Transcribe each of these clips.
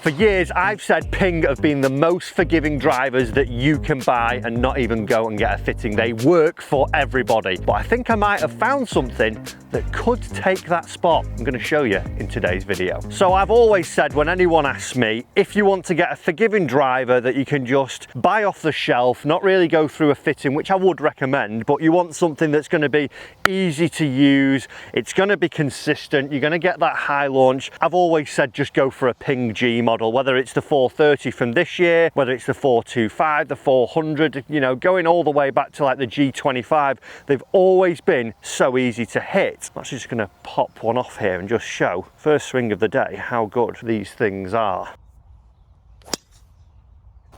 For years, I've said Ping have been the most forgiving drivers that you can buy and not even go and get a fitting. They work for everybody. But I think I might have found something that could take that spot. I'm going to show you in today's video. So I've always said when anyone asks me, if you want to get a forgiving driver that you can just buy off the shelf, not really go through a fitting, which I would recommend, but you want something that's going to be easy to use, it's going to be consistent, you're going to get that high launch, I've always said just go for a Ping G model, whether it's the 430 from this year, whether it's the 425, the 400, you know, going all the way back to like the G25, they've always been so easy to hit. I'm actually just going to pop one off here and just show, first swing of the day, how good these things are.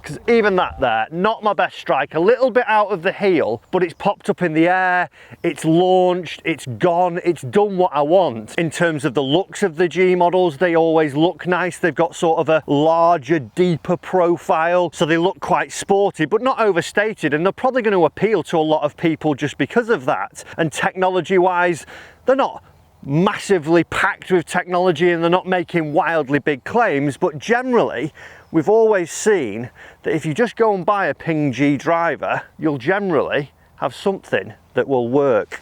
Because even that there, not my best strike, a little bit out of the heel, but it's popped up in the air, it's launched, it's gone, it's done what I want. In terms of the looks of the G models, they always look nice. They've got sort of a larger, deeper profile, so they look quite sporty, but not overstated, and they're probably going to appeal to a lot of people just because of that. And technology-wise, they're not massively packed with technology and they're not making wildly big claims, but generally we've always seen that if you just go and buy a Ping G driver, you'll generally have something that will work.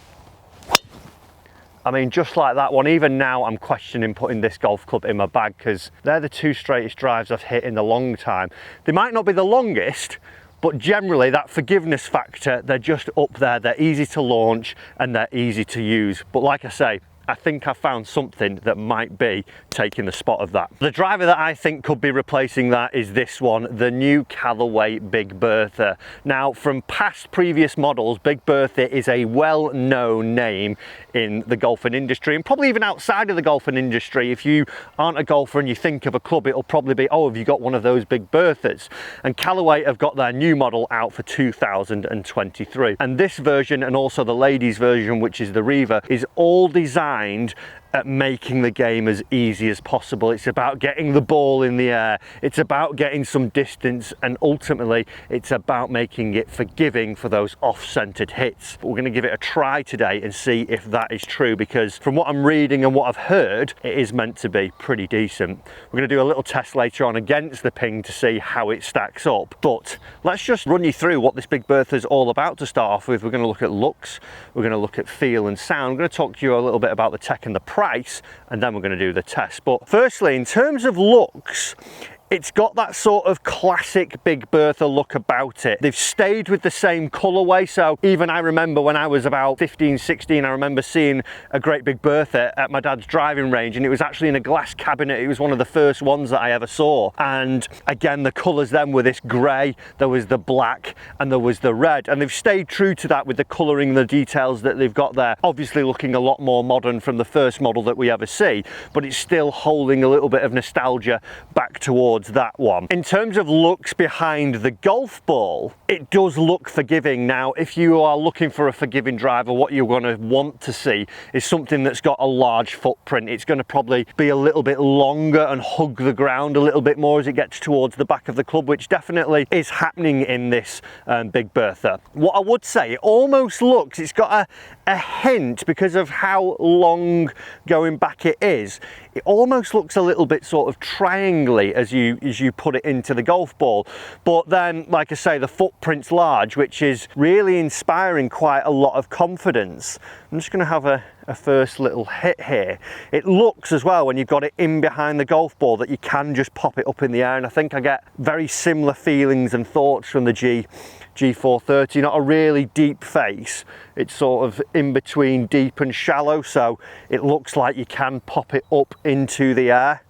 I mean, just like that one, even now I'm questioning putting this golf club in my bag because they're the two straightest drives I've hit in a long time. They might not be the longest, but generally that forgiveness factor, they're just up there. They're easy to launch and they're easy to use. But like I say, I think I found something that might be taking the spot of that. The driver that I think could be replacing that is this one, the new Callaway Big Bertha. Now, from past previous models, Big Bertha is a well-known name in the golfing industry and probably even outside of the golfing industry. If you aren't a golfer and you think of a club, it'll probably be, oh, have you got one of those Big Berthas? And Callaway have got their new model out for 2023. And this version and also the ladies version, which is the Reaver, is all designed at making the game as easy as possible. It's about getting the ball in the air, it's about getting some distance, and ultimately it's about making it forgiving for those off-centered hits. But we're going to give it a try today and see if that is true, because from what I'm reading and what I've heard, it is meant to be pretty decent. We're going to do a little test later on against the Ping to see how it stacks up, but let's just run you through what this Big Bertha is all about to start off with. We're going to look at looks, we're going to look at feel and sound, we're going to talk to you a little bit about the tech and the price, and then we're going to do the test. But firstly, in terms of looks, it's got that sort of classic Big Bertha look about it. They've stayed with the same colorway, so even I remember when I was about 15, 16, I remember seeing a great Big Bertha at my dad's driving range, and it was actually in a glass cabinet. It was one of the first ones that I ever saw. And again, the colors then were this gray, there was the black, and there was the red. And they've stayed true to that with the coloring, the details that they've got there. Obviously looking a lot more modern from the first model that we ever see, but it's still holding a little bit of nostalgia back towards that one. In terms of looks behind the golf ball, it does look forgiving. Now, if you are looking for a forgiving driver, what you're going to want to see is something that's got a large footprint. It's going to probably be a little bit longer and hug the ground a little bit more as it gets towards the back of the club, which definitely is happening in this Big Bertha. What I would say, it almost looks, it's got a hint, because of how long going back it is, it almost looks a little bit sort of triangly as you put it into the golf ball. But then, like I say, the footprint's large, which is really inspiring quite a lot of confidence. I'm just going to have a first little hit here. It looks as well, when you've got it in behind the golf ball, that you can just pop it up in the air, and I think I get very similar feelings and thoughts from the G430. Not a really deep face, it's sort of in between deep and shallow, so it looks like you can pop it up into the air.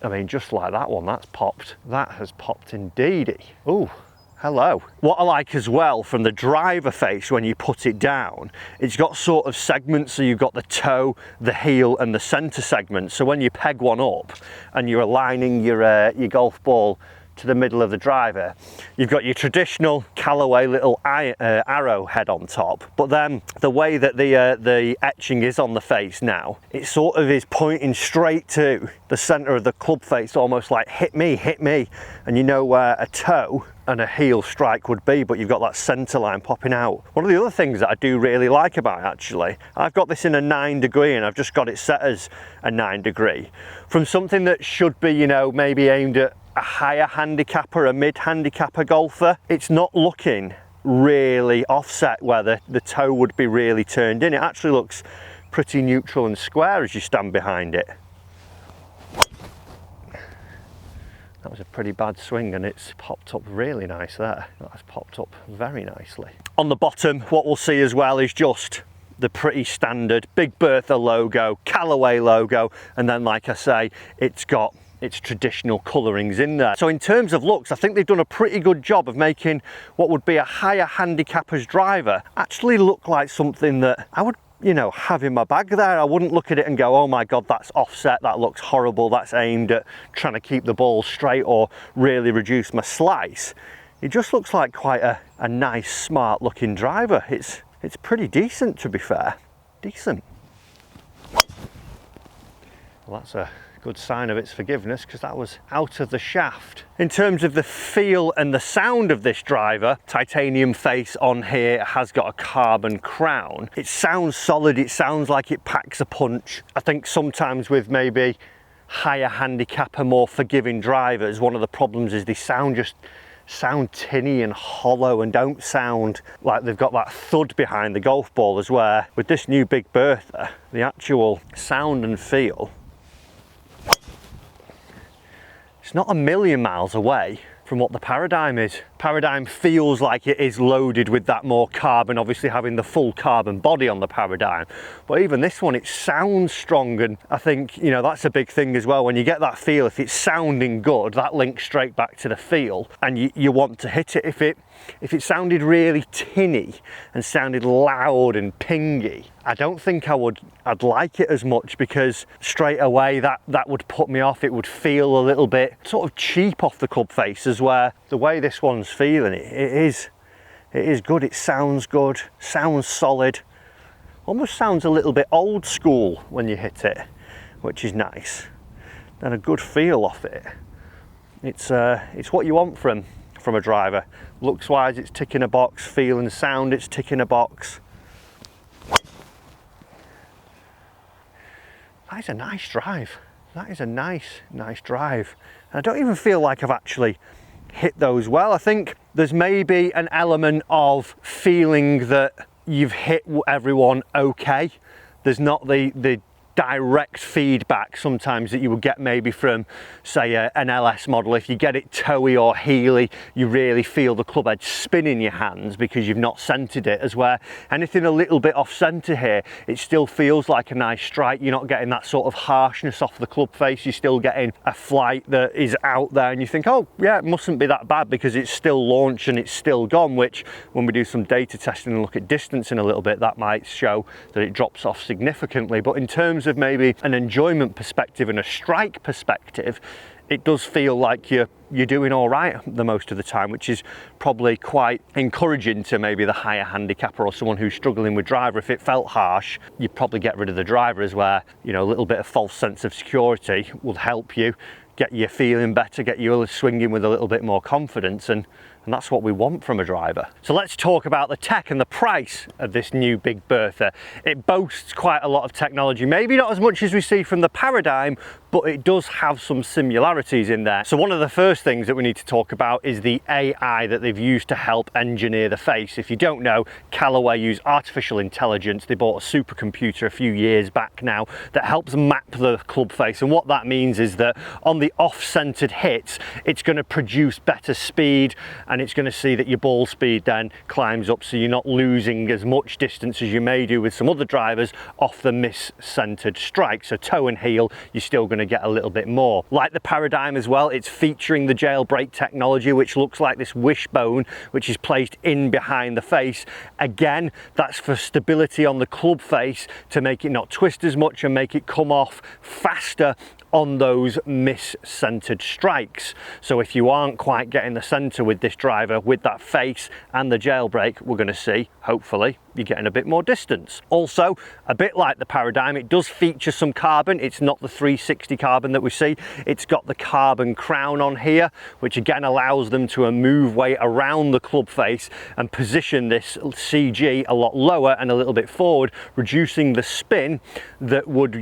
I mean, just like that one, that's popped. That has popped indeedy. Ooh, hello. What I like as well from the driver face, when you put it down, it's got sort of segments, so you've got the toe, the heel and the center segment. So when you peg one up and you're aligning your golf ball to the middle of the driver, you've got your traditional Callaway little arrow head on top, but then the way that the etching is on the face now, it sort of is pointing straight to the center of the club face, almost like hit me, and you know where a toe and a heel strike would be, but you've got that center line popping out. One of the other things that I do really like about it, actually, I've got this in a 9 degree and I've just got it set as a 9 degree. From something that should be, you know, maybe aimed at a higher handicapper, a mid handicapper golfer, it's not looking really offset where the toe would be really turned in. It actually looks pretty neutral and square as you stand behind it. That was a pretty bad swing and it's popped up really nice there. That's popped up very nicely. On the bottom, what we'll see as well is just the pretty standard Big Bertha logo, Callaway logo, and then like I say, it's got its traditional colourings in there. So in terms of looks, I think they've done a pretty good job of making what would be a higher handicapper's driver actually look like something that I would, you know, have in my bag there. I wouldn't look at it and go, oh my God, that's offset, that looks horrible, that's aimed at trying to keep the ball straight or really reduce my slice. It just looks like quite a nice, smart looking driver. It's pretty decent, to be fair. Decent. Well, that's a good sign of its forgiveness, because that was out of the shaft. In terms of the feel and the sound of this driver, titanium face on here, has got a carbon crown. It sounds solid, it sounds like it packs a punch. I think sometimes with maybe higher handicapper, more forgiving drivers, one of the problems is they sound tinny and hollow and don't sound like they've got that thud behind the golf ball, as where with this new Big Bertha, the actual sound and feel, it's not a million miles away from what the Paradigm is. Paradigm feels like it is loaded with that more carbon, obviously having the full carbon body on the Paradigm. But even this one, it sounds strong, and I think, you know, that's a big thing as well. When you get that feel, if it's sounding good, that links straight back to the feel, and you want to hit it. If it sounded really tinny and sounded loud and pingy, I don't think I'd like it as much, because straight away that would put me off. It would feel a little bit sort of cheap off the club faces, where the way this one's feeling, it is good. It sounds good, sounds solid, almost sounds a little bit old school when you hit it, which is nice. And a good feel off it. It's what you want from a driver. Looks wise, it's ticking a box. Feel and sound, it's ticking a box. That is a nice drive. That is a nice drive. And I don't even feel like I've actually hit those well. I think there's maybe an element of feeling that you've hit everyone okay. There's not the direct feedback sometimes that you would get maybe from, say, an LS model. If you get it toey or heely, you really feel the club head spin in your hands because you've not centered it, as where anything a little bit off center here, it still feels like a nice strike. You're not getting that sort of harshness off the club face. You're still getting a flight that is out there, and you think, oh yeah, it mustn't be that bad because it's still launched and it's still gone, which when we do some data testing and look at distance in a little bit, that might show that it drops off significantly. But in terms of maybe an enjoyment perspective and a strike perspective, it does feel like you're doing all right the most of the time, which is probably quite encouraging to maybe the higher handicapper or someone who's struggling with driver. If it felt harsh, you'd probably get rid of the driver, as where, you know, a little bit of false sense of security will help you get you feeling better, get you swinging with a little bit more confidence, and that's what we want from a driver. So let's talk about the tech and the price of this new Big Bertha. It boasts quite a lot of technology, maybe not as much as we see from the Paradigm, but it does have some similarities in there. So one of the first things that we need to talk about is the AI that they've used to help engineer the face. If you don't know, Callaway use artificial intelligence. They bought a supercomputer a few years back now that helps map the club face, and what that means is that on the off-centered hits, it's going to produce better speed, and it's going to see that your ball speed then climbs up, so you're not losing as much distance as you may do with some other drivers off the mis-centered strike. So toe and heel, you're still going to get a little bit more. Like the Paradigm as well, it's featuring the jailbreak technology, which looks like this wishbone, which is placed in behind the face. Again, that's for stability on the club face, to make it not twist as much and make it come off faster on those mis-centered strikes. So if you aren't quite getting the center with this driver, with that face and the jailbreak, we're going to see, hopefully, you're getting a bit more distance. Also, a bit like the Paradigm, it does feature some carbon. It's not the 360 carbon that we see. It's got the carbon crown on here, which again allows them to move weight around the club face and position this CG a lot lower and a little bit forward, reducing the spin that would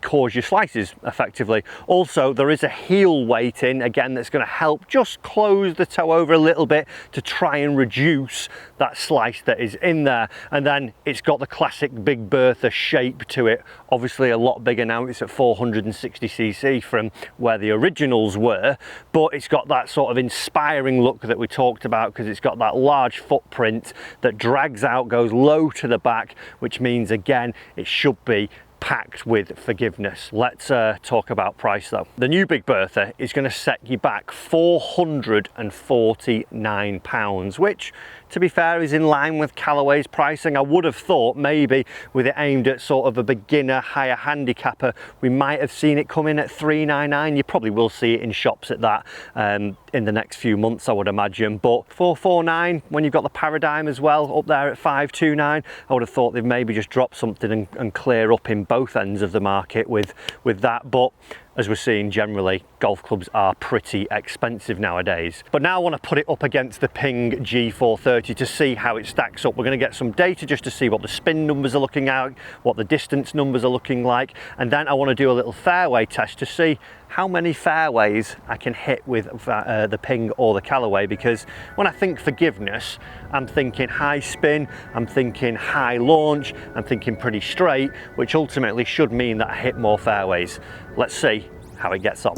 cause your slices effectively. Also, there is a heel weight in, again, that's going to help just close the toe over a little bit to try and reduce that slice that is in there. And then it's got the classic Big Bertha shape to it, obviously a lot bigger now. It's at 460cc from where the originals were, but it's got that sort of inspiring look that we talked about, because it's got that large footprint that drags out, goes low to the back, which means again it should be packed with forgiveness. Let's talk about price though. The new Big Bertha is going to set you back £449, which, to be fair, is in line with Callaway's pricing. I would have thought maybe with it aimed at sort of a beginner higher handicapper, we might have seen it come in at £399. You probably will see it in shops at that in the next few months, I would imagine. But £449, when you've got the Paradigm as well up there at £529, I would have thought they'd maybe just drop something and clear up in both ends of the market with that. But as we're seeing, generally golf clubs are pretty expensive nowadays. But now I want to put it up against the Ping G430 to see how it stacks up. We're going to get some data just to see what the spin numbers are looking at, what the distance numbers are looking like, and then I want to do a little fairway test to see how many fairways I can hit with the Ping or the Callaway, because when I think forgiveness, I'm thinking high spin, I'm thinking high launch, I'm thinking pretty straight, which ultimately should mean that I hit more fairways. Let's see how it gets on.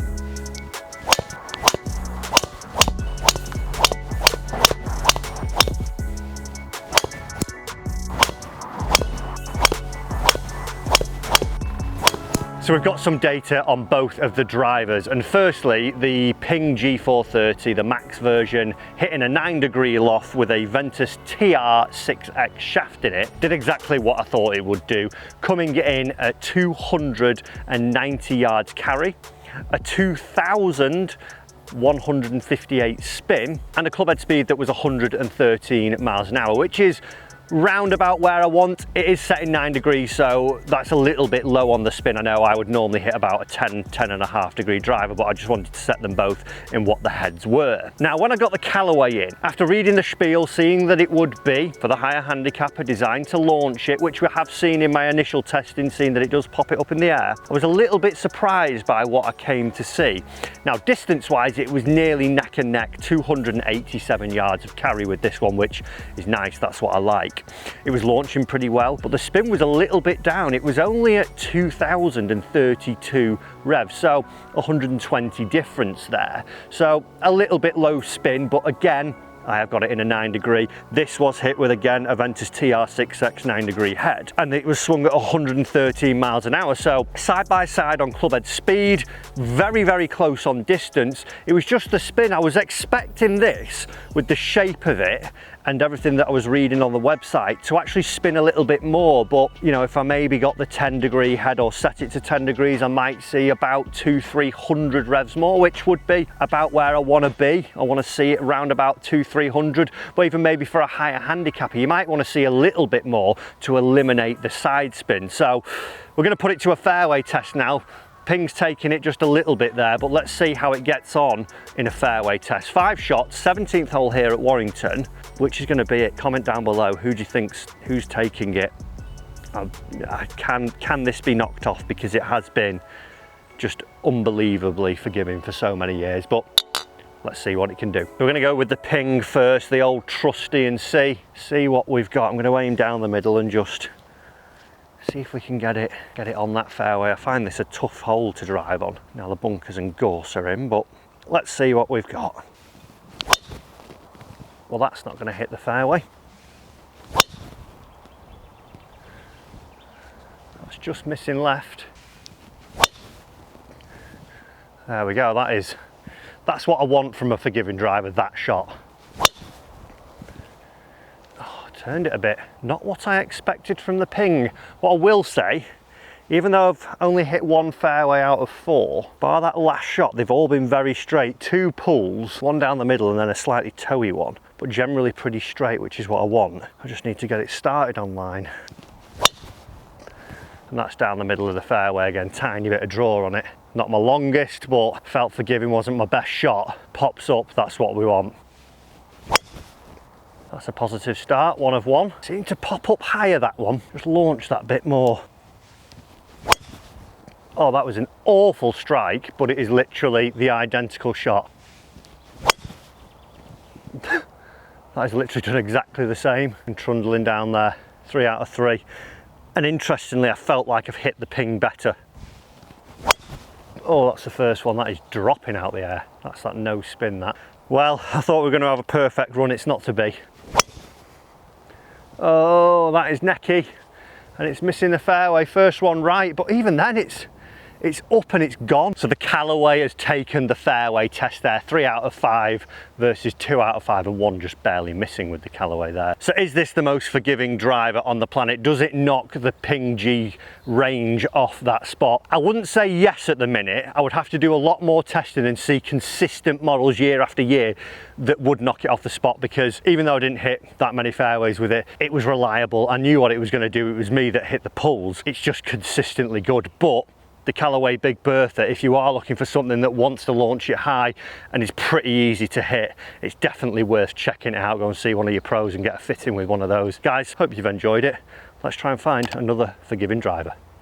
So we've got some data on both of the drivers, and firstly the Ping G430, the max version, hitting a 9-degree loft with a Ventus TR6X shaft in it, did exactly what I thought it would do, coming in at 290 yards carry, a 2,158 spin, and a club head speed that was 113 miles an hour, which is round about where I want. It is set in 9 degrees, so that's a little bit low on the spin. I know I would normally hit about a 10.5 degree driver, but I just wanted to set them both in what the heads were. Now, when I got the Callaway in, after reading the spiel, seeing that it would be for the higher handicapper, designed to launch it, which we have seen in my initial testing, seeing that it does pop it up in the air, I was a little bit surprised by what I came to see. Now, distance wise, it was nearly neck and neck, 287 yards of carry with this one, which is nice. That's what I like. It was launching pretty well, but the spin was a little bit down. It was only at 2,032 revs, so 120 difference there. So a little bit low spin, but again, I have got it in a 9 degree. This was hit with, again, a Ventus TR6X 9 degree head, and it was swung at 113 miles an hour. So side by side on club head speed, very, very close on distance. It was just the spin. I was expecting this, with the shape of it and everything that I was reading on the website, to actually spin a little bit more. But you know, if I maybe got the 10 degree head or set it to 10 degrees, I might see about 200-300 revs more, which would be about where I want to be. I want to see it around about 200-300, but even maybe for a higher handicapper, you might want to see a little bit more to eliminate the side spin. So we're going to put it to a fairway test now. Ping's taking it just a little bit there, but let's see how it gets on in a fairway test. 5 shots, 17th hole here at Warrington. Which is going to be it? Comment down below. Who do you think's who's taking it? Can this be knocked off? Because it has been just unbelievably forgiving for so many years. But let's see what it can do. We're going to go with the Ping first, the old trusty, and see what we've got. I'm going to aim down the middle and just see if we can get it on that fairway. I find this a tough hole to drive on. Now the bunkers and gorse are in, but let's see what we've got. Well, that's not going to hit the fairway. That's just missing left. There we go. That's what I want from a forgiving driver, that shot. Oh, turned it a bit. Not what I expected from the Ping. What I will say Even though I've only hit one fairway out of 4, bar that last shot, they've all been very straight. 2 pulls, one down the middle and then a slightly toey one, but generally pretty straight, which is what I want. I just need to get it started on line. And that's down the middle of the fairway again, tiny bit of draw on it. Not my longest, but felt forgiving, wasn't my best shot. Pops up, that's what we want. That's a positive start, 1 of 1. Seemed to pop up higher, that one. Just launch that bit more. Oh, that was an awful strike, but it is literally the identical shot. That is literally done exactly the same. And trundling down there, 3 out of 3. And interestingly, I felt like I've hit the ping better. Oh, that's the first one. That is dropping out the air. That's that no spin, that. Well, I thought we were going to have a perfect run. It's not to be. Oh, that is necky. And it's missing the fairway. First one right, but even then it's up and it's gone. So the Callaway has taken the fairway test there, 3 out of 5 versus 2 out of 5 and 1 just barely missing with the Callaway there. So is this the most forgiving driver on the planet? Does it knock the Ping G range off that spot? I wouldn't say yes at the minute. I would have to do a lot more testing and see consistent models year after year that would knock it off the spot, because even though I didn't hit that many fairways with it, it was reliable. I knew what it was going to do. It was me that hit the pulls. It's just consistently good. But the Callaway Big Bertha, if you are looking for something that wants to launch it high and is pretty easy to hit, it's definitely worth checking it out. Go and see one of your pros and get a fit in with one of those. Guys, hope you've enjoyed it. Let's try and find another forgiving driver.